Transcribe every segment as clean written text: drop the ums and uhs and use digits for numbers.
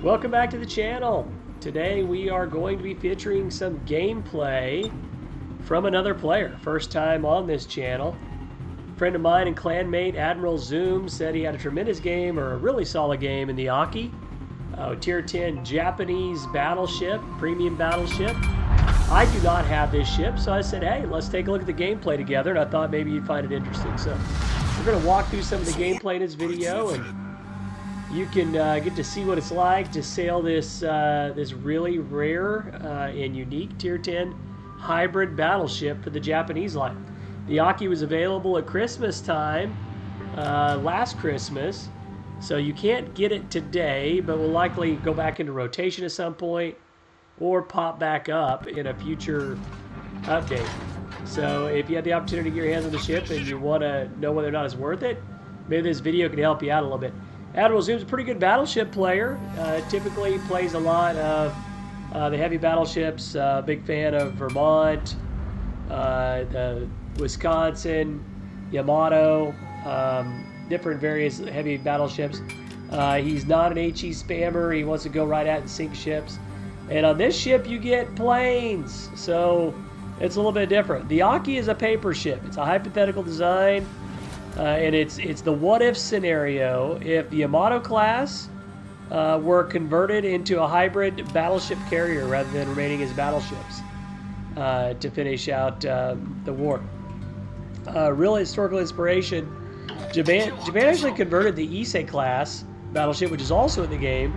Welcome back to the channel. Today we are going to be featuring some gameplay from another player. First time on this channel. Friend of mine and clanmate Admiral Zoom said he had a tremendous game, or a really solid game, in the AKI. Tier 10 Japanese battleship, premium battleship. I do not have this ship, so I said, hey, let's take a look at the gameplay together, and I thought maybe you'd find it interesting. So we're going to walk through some of the gameplay in this video, and you can get to see what it's like to sail this this really rare and unique Tier 10 hybrid battleship for the Japanese line. The AKI was available at Christmas time, last Christmas, so you can't get it today, but will likely go back into rotation at some point or pop back up in a future update. So if you have the opportunity to get your hands on the ship and you want to know whether or not it's worth it, maybe this video can help you out a little bit. Admiral Zoom's a pretty good battleship player. Typically plays a lot of the heavy battleships. Big fan of Vermont, the Wisconsin, Yamato, different various heavy battleships. He's not an HE spammer. He wants to go right at and sink ships. And on this ship, you get planes. So it's a little bit different. The AKI is a paper ship. It's a hypothetical design. And it's the what-if scenario if the Yamato class were converted into a hybrid battleship carrier rather than remaining as battleships to finish out the war. Real historical inspiration. Japan actually converted the Ise class battleship, which is also in the game.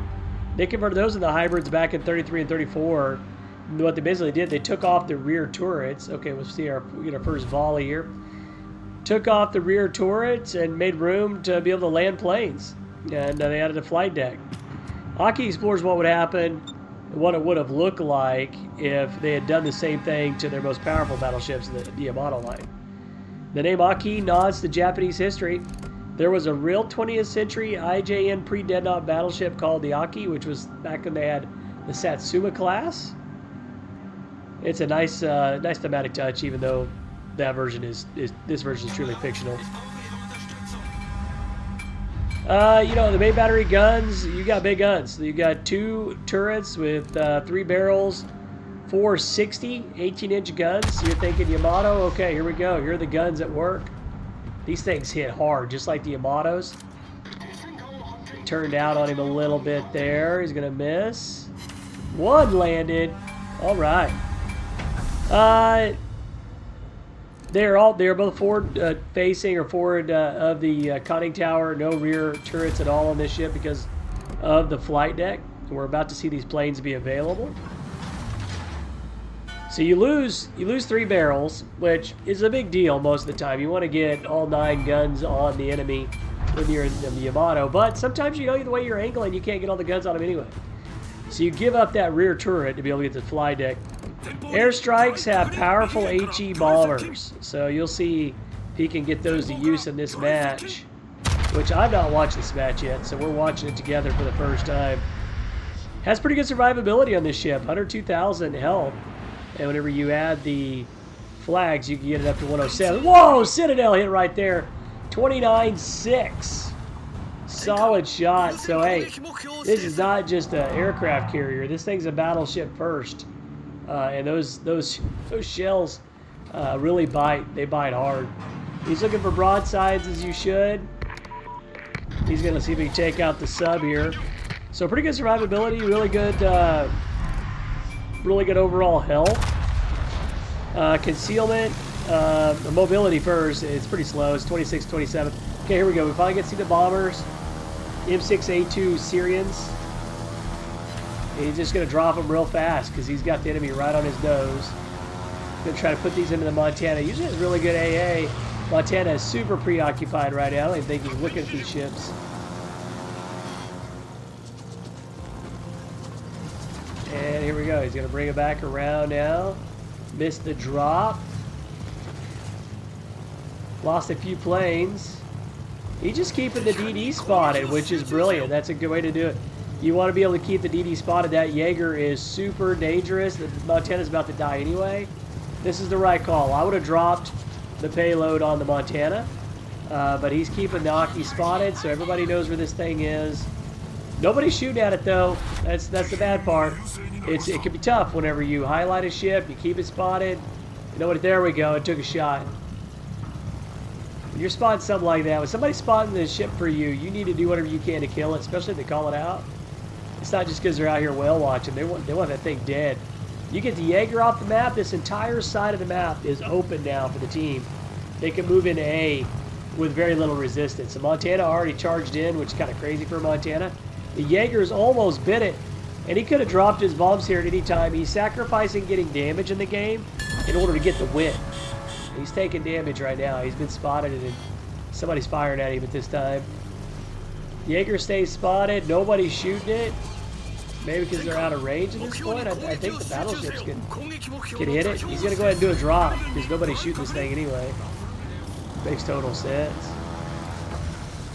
They converted those into hybrids back in 33 and 34. And what they basically did, they took off the rear turrets. Okay, we'll see we get our first volley here. Took off the rear turrets and made room to be able to land planes. And they added a flight deck. AKI explores what would happen, what it would have looked like if they had done the same thing to their most powerful battleships, the Yamato line. The name AKI nods to Japanese history. There was a real 20th century IJN pre-Dreadnought battleship called the AKI, which was back when they had the Satsuma class. It's a nice thematic touch, even though that version this version is truly fictional. You know, the main battery guns, you got big guns. You got 2 turrets with 3 barrels, 4 60, 18-inch guns. You're thinking Yamato, okay, here we go. Here are the guns at work. These things hit hard, just like the Yamatos. Turned out on him a little bit there. He's gonna miss. One landed. All right. They're both forward facing or forward of the conning tower. No rear turrets at all on this ship because of the flight deck. We're about to see these planes be available. So you lose 3 barrels, which is a big deal most of the time. You want to get all 9 guns on the enemy when you're in the Yamato, but sometimes, you know, the way you're angling, you can't get all the guns on them anyway. So you give up that rear turret to be able to get to the flight deck. Airstrikes have powerful HE bombers, so you'll see if he can get those to use in this match, which I've not watched this match yet, so we're watching it together for the first time. Has pretty good survivability on this ship, 102,000 health, and whenever you add the flags, you can get it up to 107. Whoa, Citadel hit right there, 29.6. Solid shot. So hey, this is not just an aircraft carrier. This thing's a battleship first. And those shells really bite. They bite hard. He's looking for broadsides, as you should. He's going to see if he can take out the sub here. So pretty good survivability, really good overall health. Concealment, mobility first. It's pretty slow. It's 26, 27. Okay, here we go. We finally get to see the bombers. M6A2 Syrians. He's just going to drop them real fast because he's got the enemy right on his nose. Going to try to put these into the Montana. Usually has really good AA. Montana is super preoccupied right now. I don't even think he's looking at these ships. And here we go. He's going to bring it back around now. Missed the drop. Lost a few planes. He's just keeping the DD spotted, which is brilliant. That's a good way to do it. You want to be able to keep the DD spotted. That Jaeger is super dangerous. The Montana's about to die anyway. This is the right call. I would have dropped the payload on the Montana, but he's keeping the AKI spotted, so everybody knows where this thing is. Nobody's shooting at it though. That's the bad part. It can be tough whenever you highlight a ship, you keep it spotted. You know what? There we go. It took a shot. When you're spotting something like that, when somebody's spotting the ship for you, you need to do whatever you can to kill it, especially if they call it out. It's not just because they're out here whale watching. They want that thing dead. You get the Jaeger off the map. This entire side of the map is open now for the team. They can move into A with very little resistance. So Montana already charged in, which is kind of crazy for Montana. The Jaegers almost bit it, and he could have dropped his bombs here at any time. He's sacrificing getting damage in the game in order to get the win. He's taking damage right now. He's been spotted, and somebody's firing at him at this time. Jaeger stays spotted. Nobody's shooting it. Maybe because they're out of range at this point. I think the battleships can hit it. He's going to go ahead and do a drop because nobody's shooting this thing anyway. Makes total sense.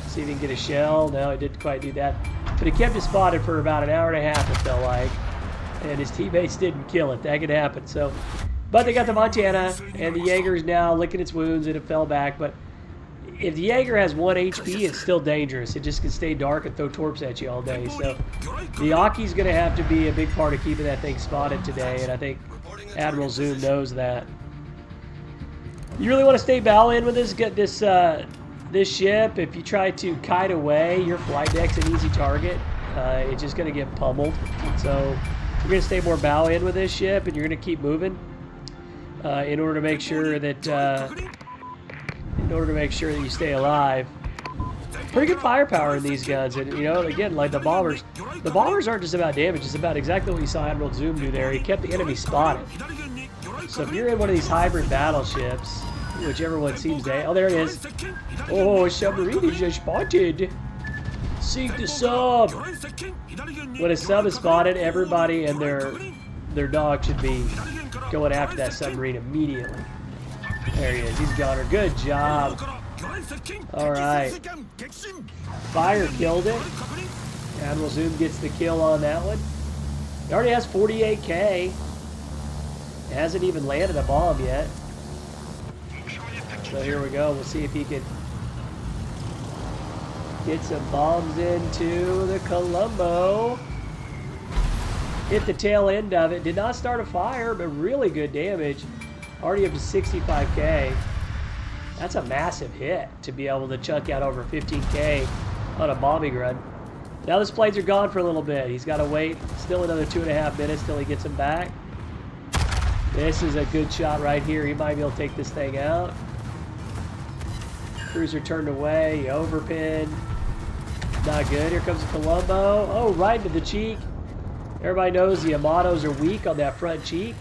See if he can get a shell. No, he didn't quite do that. But he kept it spotted for about an hour and a half, it felt like. And his teammates didn't kill it. That could happen. So, but they got the Montana, and the Jaeger's now licking its wounds, and it fell back. But if the Jaeger has 1 HP, it's still dangerous. It just can stay dark and throw torps at you all day. So the AKI's going to have to be a big part of keeping that thing spotted today, and I think Admiral Zoom knows that. You really want to stay bow in with this ship. If you try to kite away, your flight deck's an easy target. It's just going to get pummeled. So you're going to stay more bow in with this ship, and you're going to keep moving in order to make sure that you stay alive. Pretty good firepower in these guns, and you know, again, like the bombers aren't just about damage. It's about exactly what you saw Admiral Zoom do there. He kept the enemy spotted. So if you're in one of these hybrid battleships, whichever one seems to... Oh, there it is. Oh, a submarine is just spotted. Sink the sub. When a sub is spotted, everybody and their dog should be going after that submarine immediately. There he is. He's got her. Good job. All right. Fire killed it. Admiral Zoom gets the kill on that one. He already has 48K. Hasn't even landed a bomb yet. So here we go. We'll see if he can get some bombs into the Colombo. Hit the tail end of it. Did not start a fire, but really good damage. Already up to 65K. That's a massive hit to be able to chuck out over 15K on a bombing run. Now his planes are gone for a little bit. He's got to wait still another 2.5 minutes till he gets them back. This is a good shot right here. He might be able to take this thing out. Cruiser turned away. He overpinned. Not good. Here comes the Colombo. Oh, right into the cheek. Everybody knows the Yamatos are weak on that front cheek.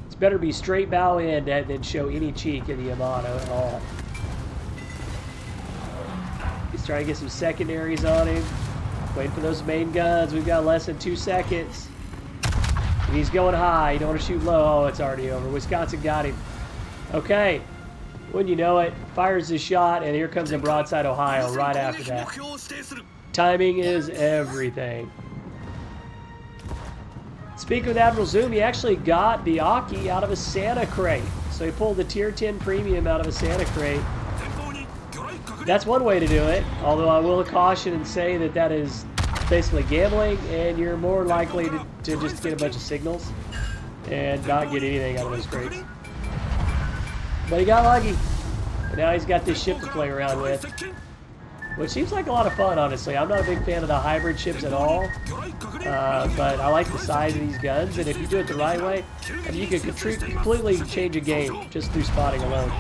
It's better be straight bow in than show any cheek in the Yamato at all. He's trying to get some secondaries on him. Waiting for those main guns. We've got less than 2 seconds. And he's going high. You don't want to shoot low. Oh, it's already over. Wisconsin got him. Okay. Wouldn't you know it, fires his shot, and here comes a broadside Ohio right after that. Timing is everything. Speaking with Admiral Zoom, he actually got the AKI out of a Santa crate. So he pulled the Tier 10 Premium out of a Santa crate. That's one way to do it, although I will caution and say that that is basically gambling, and you're more likely to just get a bunch of signals and not get anything out of those crates. But he got lucky. And now he's got this ship to play around with, which seems like a lot of fun, honestly. I'm not a big fan of the hybrid ships at all, but I like the size of these guns, and if you do it the right way, I mean, you can completely change a game just through spotting alone.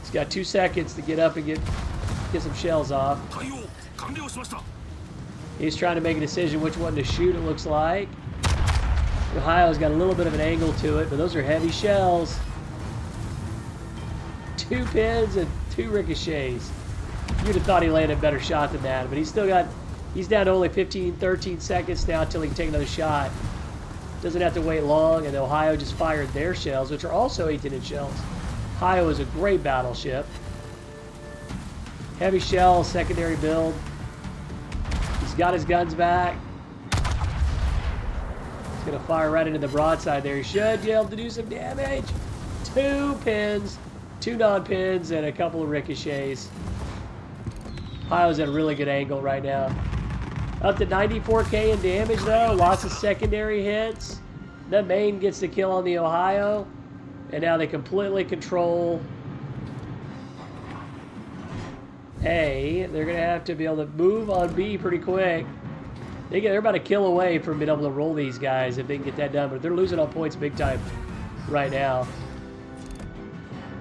He's got 2 seconds to get up and get some shells off. He's trying to make a decision which one to shoot, it looks like. Ohio's got a little bit of an angle to it, but those are heavy shells. 2 pins and 2 ricochets. You'd have thought he landed a better shot than that, but he's down to only 15, 13 seconds now until he can take another shot. Doesn't have to wait long, and Ohio just fired their shells, which are also 18-inch shells. Ohio is a great battleship. Heavy shell, secondary build. He's got his guns back. He's going to fire right into the broadside there. He should be able to do some damage. 2 pins, 2 non-pins, and a couple of ricochets. Ohio's at a really good angle right now. Up to 94k in damage though. Lots of secondary hits. The Maine gets the kill on the Ohio. And now they completely control A. They're going to have to be able to move on B pretty quick. They're about a kill away from being able to roll these guys if they can get that done. But they're losing on points big time right now.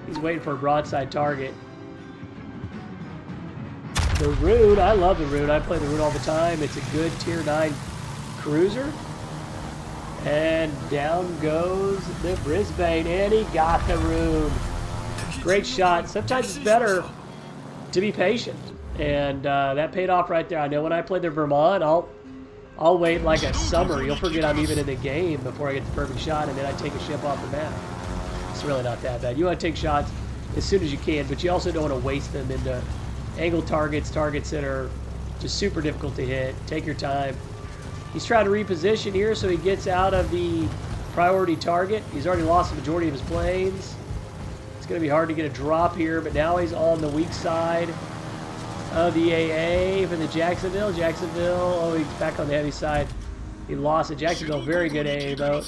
He's waiting for a broadside target. The Rune, I love the Rune. I play the Rune all the time. It's a good tier 9 cruiser. And down goes the Brisbane, and he got the Rune. Great shot. Sometimes it's better to be patient, and that paid off right there. I know when I play the Vermont, I'll wait like a summer. You'll forget I'm even in the game before I get the perfect shot, and then I take a ship off the map. It's really not that bad. You want to take shots as soon as you can, but you also don't want to waste them into angle targets that are just super difficult to hit. Take your time. He's trying to reposition here so he gets out of the priority target. He's already lost the majority of his planes. It's going to be hard to get a drop here, but now he's on the weak side of the AA for the Jacksonville. Oh, he's back on the heavy side. He lost it. Jacksonville, very good AA boat.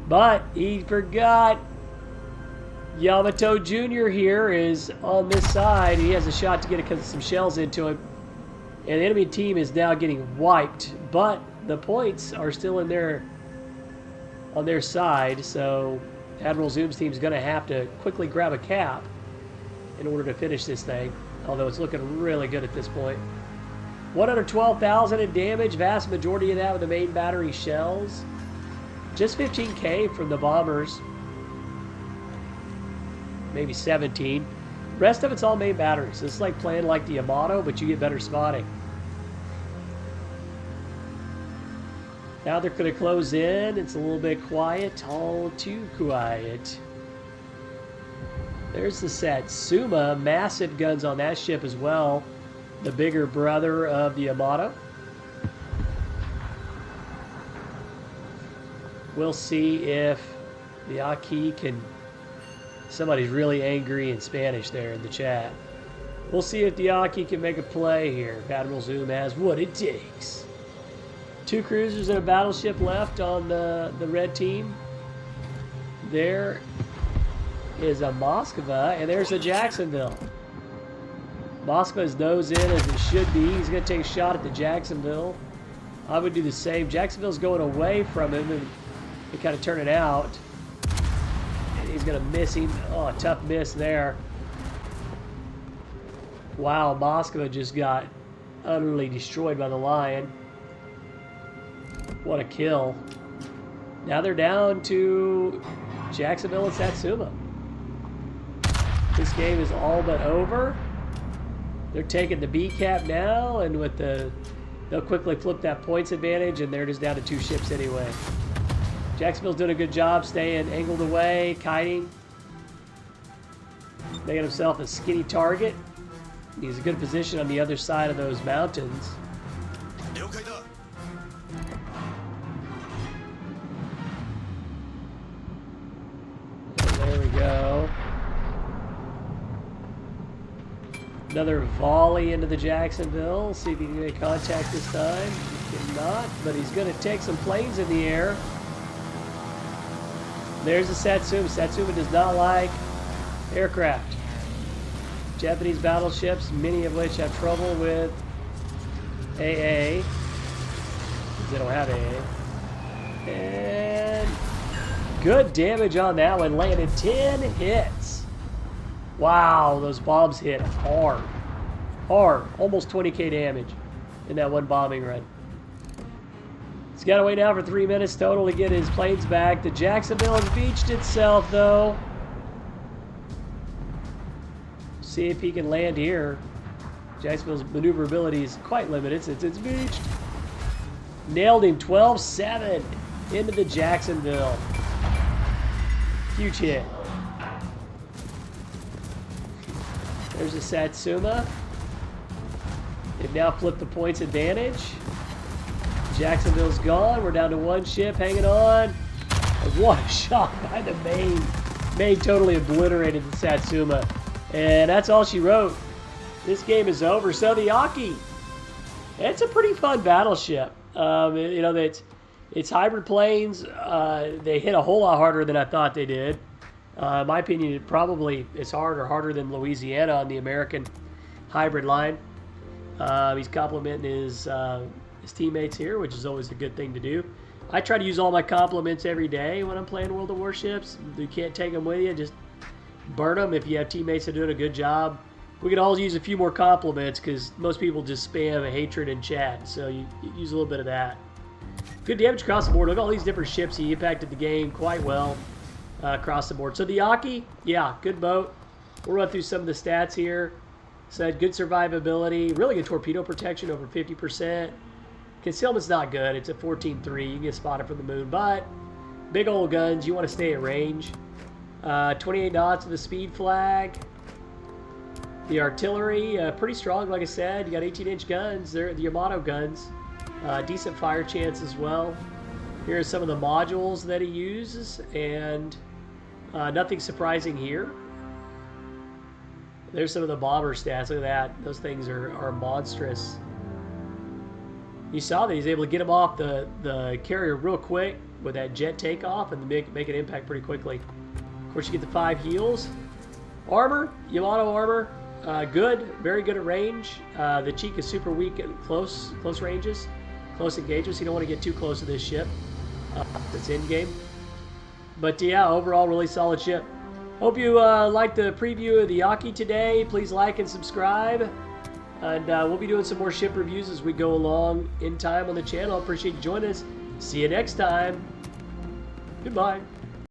But he forgot Yamato Jr. here is on this side. He has a shot to get some shells into him. And the enemy team is now getting wiped. But the points are still on their side. So Admiral Zoom's team is going to have to quickly grab a cap in order to finish this thing. Although it's looking really good at this point. 112,000 in damage. Vast majority of that with the main battery shells. Just 15k from the bombers. Maybe 17. Rest of it's all main batteries. It's like playing like the Yamato, but you get better spotting. Now they're going to close in. It's a little bit quiet. All too quiet. There's the Satsuma. Massive guns on that ship as well. The bigger brother of the Yamato. We'll see if the AKI can... Somebody's really angry in Spanish there in the chat. We'll see if the AKI can make a play here. If Admiral Zoom has what it takes. 2 cruisers and a battleship left on the red team. There is a Moskva, and there's a Jacksonville. Moskva's nose in as it should be. He's going to take a shot at the Jacksonville. I would do the same. Jacksonville's going away from him and kind of turn it out. And he's going to miss him. Oh, a tough miss there. Wow, Moskva just got utterly destroyed by the Lion. What a kill. Now they're down to Jacksonville and Satsuma. This game is all but over. They're taking the B cap now, and with they'll quickly flip that points advantage, and they're just down to 2 ships anyway. Jacksonville's doing a good job staying angled away, kiting. Making himself a skinny target. He's in a good position on the other side of those mountains. There we go. Another volley into the Jacksonville. See if he can make contact this time. He cannot, but he's going to take some planes in the air. There's the Satsuma. Satsuma does not like aircraft. Japanese battleships, many of which have trouble with AA. They don't have AA. And good damage on that one. Landed 10 hits. Wow, those bombs hit hard. Hard. Almost 20k damage in that one bombing run. He's got to wait now for 3 minutes total to get his planes back. The Jacksonville has beached itself, though. See if he can land here. Jacksonville's maneuverability is quite limited since it's beached. Nailed him 12-7 into the Jacksonville. Huge hit. There's the Satsuma. They've now flipped the points advantage. Jacksonville's gone. We're down to 1 ship hanging on. What a shot by the Maine. Maine totally obliterated the Satsuma. And that's all she wrote. This game is over. So the AKI, it's a pretty fun battleship. You know, it's hybrid planes. They hit a whole lot harder than I thought they did. In my opinion, it probably is harder than Louisiana on the American hybrid line. He's complimenting his teammates here, which is always a good thing to do. I try to use all my compliments every day when I'm playing World of Warships. You can't take them with you. Just burn them if you have teammates that are doing a good job. We could all use a few more compliments because most people just spam hatred in chat. So you use a little bit of that. Good damage across the board. Look at all these different ships. He impacted the game quite well across the board. So the AKI, yeah, good boat. We'll run through some of the stats here. Said good survivability, really good torpedo protection, over 50%. Concealment's not good. It's at 14.3. You can get spotted from the moon, but big old guns. You want to stay at range. 28 knots with the speed flag. The artillery, pretty strong, like I said. You got 18-inch guns. They're the Yamato guns. Decent fire chance as well. Here are some of the modules that he uses, and nothing surprising here. There's some of the bomber stats. Look at that. Those things are monstrous. You saw that he's able to get him off the carrier real quick with that jet takeoff and make an impact pretty quickly. Of course, you get the 5 heals. Armor, Yamato armor, good, very good at range. The cheek is super weak at close ranges, close engagements. You don't want to get too close to this ship. That's in game. But yeah, overall, really solid ship. Hope you liked the preview of the AKI today. Please like and subscribe. And we'll be doing some more ship reviews as we go along in time on the channel. Appreciate you joining us. See you next time. Goodbye.